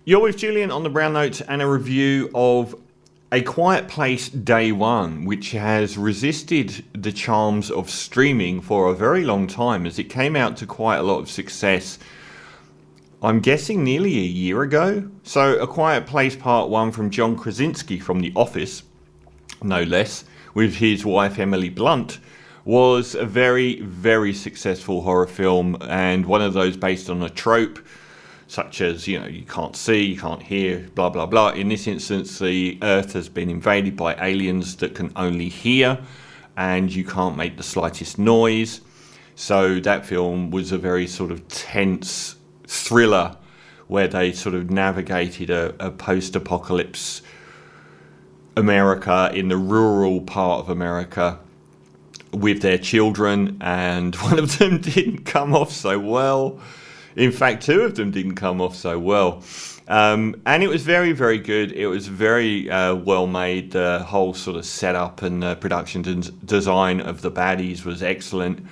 You're with Julian on the Brown Notes and a review of A Quiet Place Day One, which has resisted the charms of streaming for a very long time as it came out to quite a lot of success, I'm guessing nearly a year ago. So A Quiet Place Part 1 from John Krasinski from The Office, no less, with his wife Emily Blunt, was a very, very successful horror film, and one of those based on a trope such as, you can't see, you can't hear, blah, blah, blah. In this instance, the Earth has been invaded by aliens that can only hear, and you can't make the slightest noise. So that film was a very sort of tense thriller where they sort of navigated a post-apocalypse America in the rural part of America with their children, and one of them didn't come off so well. In fact, two of them didn't come off so well. And it was very, very good. It was very well made. The whole sort of setup and production design of the baddies was excellent.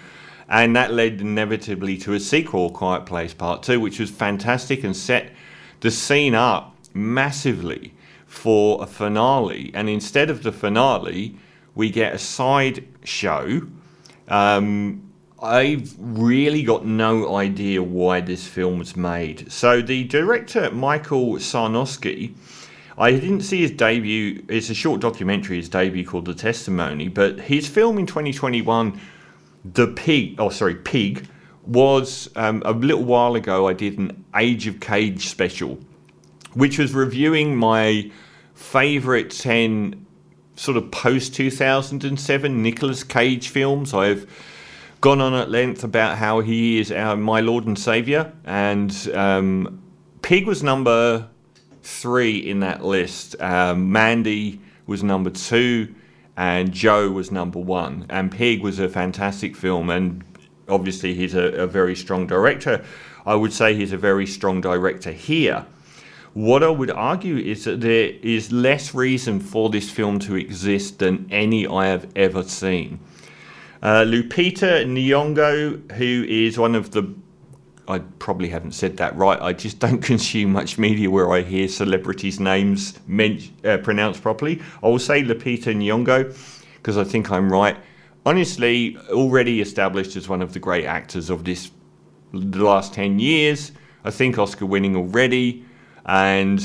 And that led inevitably to a sequel, Quiet Place Part 2, which was fantastic and set the scene up massively for a finale. And instead of the finale, we get a side show. I've really got no idea why this film was made. So the director, Michael Sarnowski, I didn't see his debut. It's a short documentary, his debut called The Testimony, but his film in 2021, Pig, was a little while ago. I did an Age of Cage special, which was reviewing my favourite 10 sort of post-2007 Nicolas Cage films. I've gone on at length about how he is my Lord and Saviour, and Pig was number 3 in that list. Mandy was number 2, and Joe was number 1. And Pig was a fantastic film, and obviously he's a very strong director. I would say he's a very strong director here. What I would argue is that there is less reason for this film to exist than any I have ever seen. Lupita Nyong'o, who is one of the... I probably haven't said that right. I just don't consume much media where I hear celebrities' names pronounced properly. I will say Lupita Nyong'o because I think I'm right. Honestly, already established as one of the great actors of the last 10 years. I think Oscar winning already. And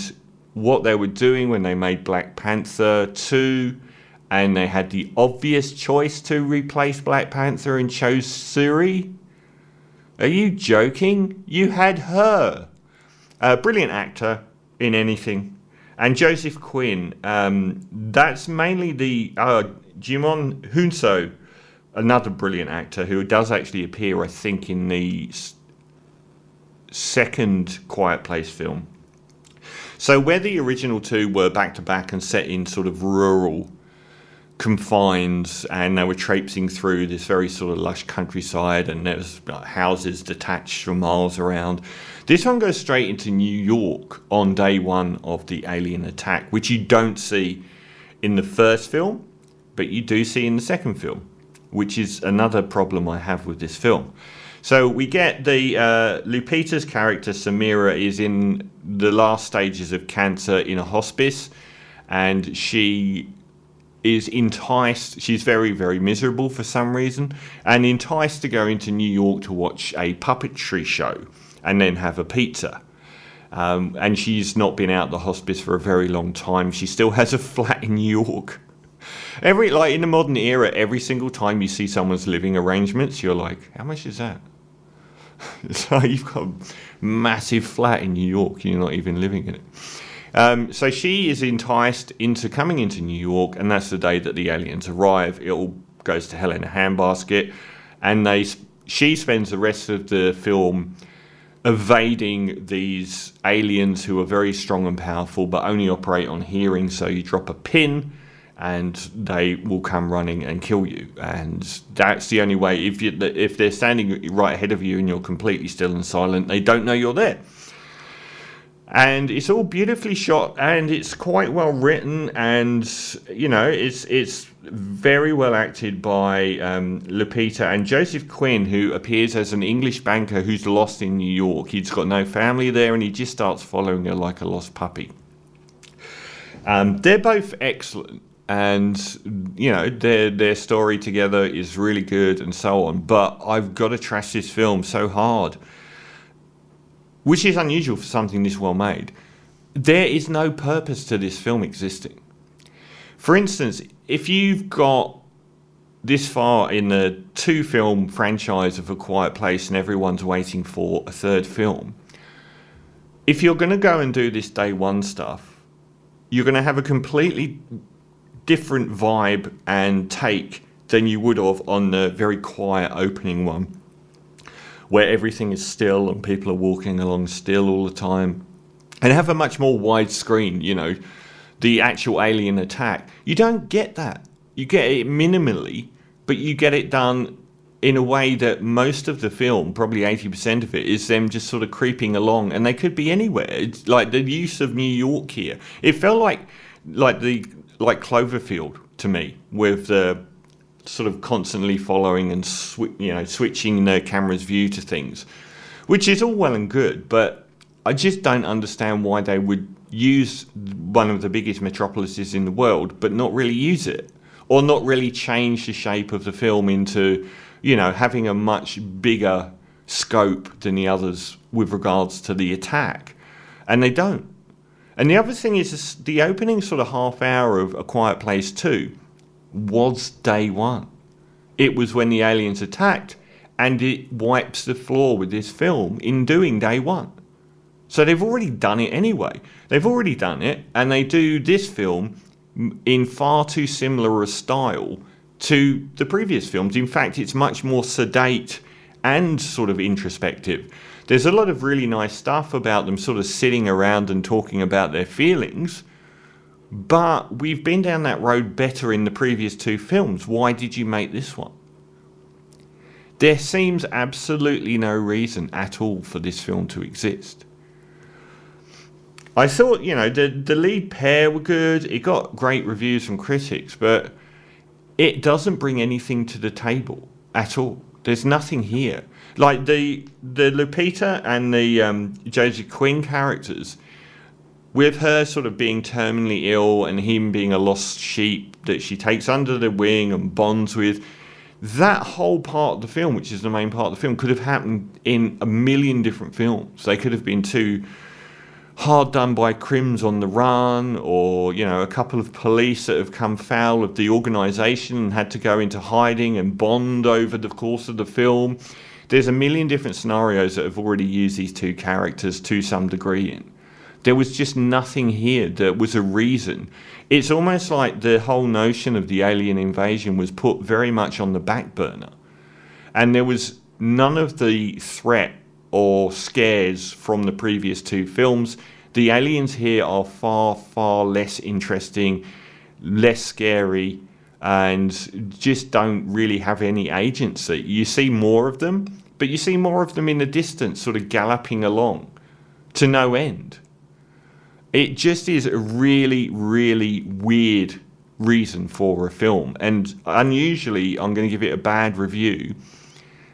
what they were doing when they made Black Panther 2... and they had the obvious choice to replace Black Panther and chose Shuri. Are you joking? You had her. A brilliant actor in anything. And Joseph Quinn. That's mainly the... Jimon Hunso, another brilliant actor who does actually appear, I think, in the second Quiet Place film. So where the original two were back-to-back and set in sort of rural confines, and they were traipsing through this very sort of lush countryside, and there was houses detached for miles around. This one goes straight into New York on day one of the alien attack, which you don't see in the first film, but you do see in the second film, which is another problem I have with this film. So we get the Lupita's character Samira is in the last stages of cancer in a hospice, and she is enticed, she's very, very miserable for some reason, and enticed to go into New York to watch a puppetry show and then have a pizza. And she's not been out the hospice for a very long time. She still has a flat in New York. In the modern era, every single time you see someone's living arrangements, you're like, how much is that? So you've got a massive flat in New York, you're not even living in it. So she is enticed into coming into New York, and that's the day that the aliens arrive. It all goes to hell in a handbasket, and she spends the rest of the film evading these aliens who are very strong and powerful, but only operate on hearing. So you drop a pin, and they will come running and kill you. And that's the only way. If they're standing right ahead of you and you're completely still and silent, they don't know you're there. and it's all beautifully shot, and it's quite well written, and it's very well acted by Lupita and Joseph Quinn, who appears as an English banker who's lost in New York. He's got no family there, and he just starts following her like a lost puppy. They're both excellent, and their story together is really good, and so on. But I've got to trash this film so hard, which is unusual for something this well made. There is no purpose to this film existing. For instance, if you've got this far in the 2-film franchise of A Quiet Place and everyone's waiting for a third film, if you're going to go and do this day one stuff, you're going to have a completely different vibe and take than you would have on the very quiet opening one, where everything is still and people are walking along still all the time, and have a much more wide screen, the actual alien attack. You don't get that. You get it minimally, but you get it done in a way that most of the film, probably 80% of it, is them just sort of creeping along, and they could be anywhere. It's like the use of New York here. It felt like Cloverfield to me, with the sort of constantly following and switching the camera's view to things, which is all well and good, but I just don't understand why they would use one of the biggest metropolises in the world but not really use it, or not really change the shape of the film into having a much bigger scope than the others with regards to the attack. And they don't. And the other thing is, the opening sort of half hour of A Quiet Place 2 was day one. It was when the aliens attacked, and it wipes the floor with this film in doing day one. So they've already done it anyway. They've already done it, and they do this film in far too similar a style to the previous films. In fact, it's much more sedate and sort of introspective. There's a lot of really nice stuff about them sort of sitting around and talking about their feelings, but we've been down that road better in the previous 2 films. Why did you make this one? There seems absolutely no reason at all for this film to exist. I thought, the lead pair were good. It got great reviews from critics, but it doesn't bring anything to the table at all. There's nothing here. Like the Lupita and the Joseph Quinn characters, with her sort of being terminally ill and him being a lost sheep that she takes under the wing and bonds with, that whole part of the film, which is the main part of the film, could have happened in a million different films. They could have been 2 hard done by crims on the run, or a couple of police that have come foul of the organisation and had to go into hiding and bond over the course of the film. There's a million different scenarios that have already used these 2 characters to some degree in. There was just nothing here that was a reason. It's almost like the whole notion of the alien invasion was put very much on the back burner, and there was none of the threat or scares from the previous 2 films. The aliens here are far, far less interesting, less scary, and just don't really have any agency. You see more of them, but you see more of them in the distance, sort of galloping along to no end. It just is a really, really weird reason for a film, and unusually I'm going to give it a bad review.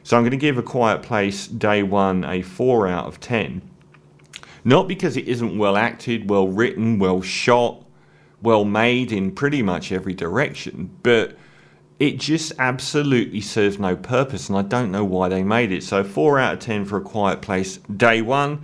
So I'm going to give A Quiet Place day one a 4 out of 10. Not because it isn't well acted, well written, well shot, well made in pretty much every direction, but it just absolutely serves no purpose, and I don't know why they made it. So 4 out of 10 for A Quiet Place day one.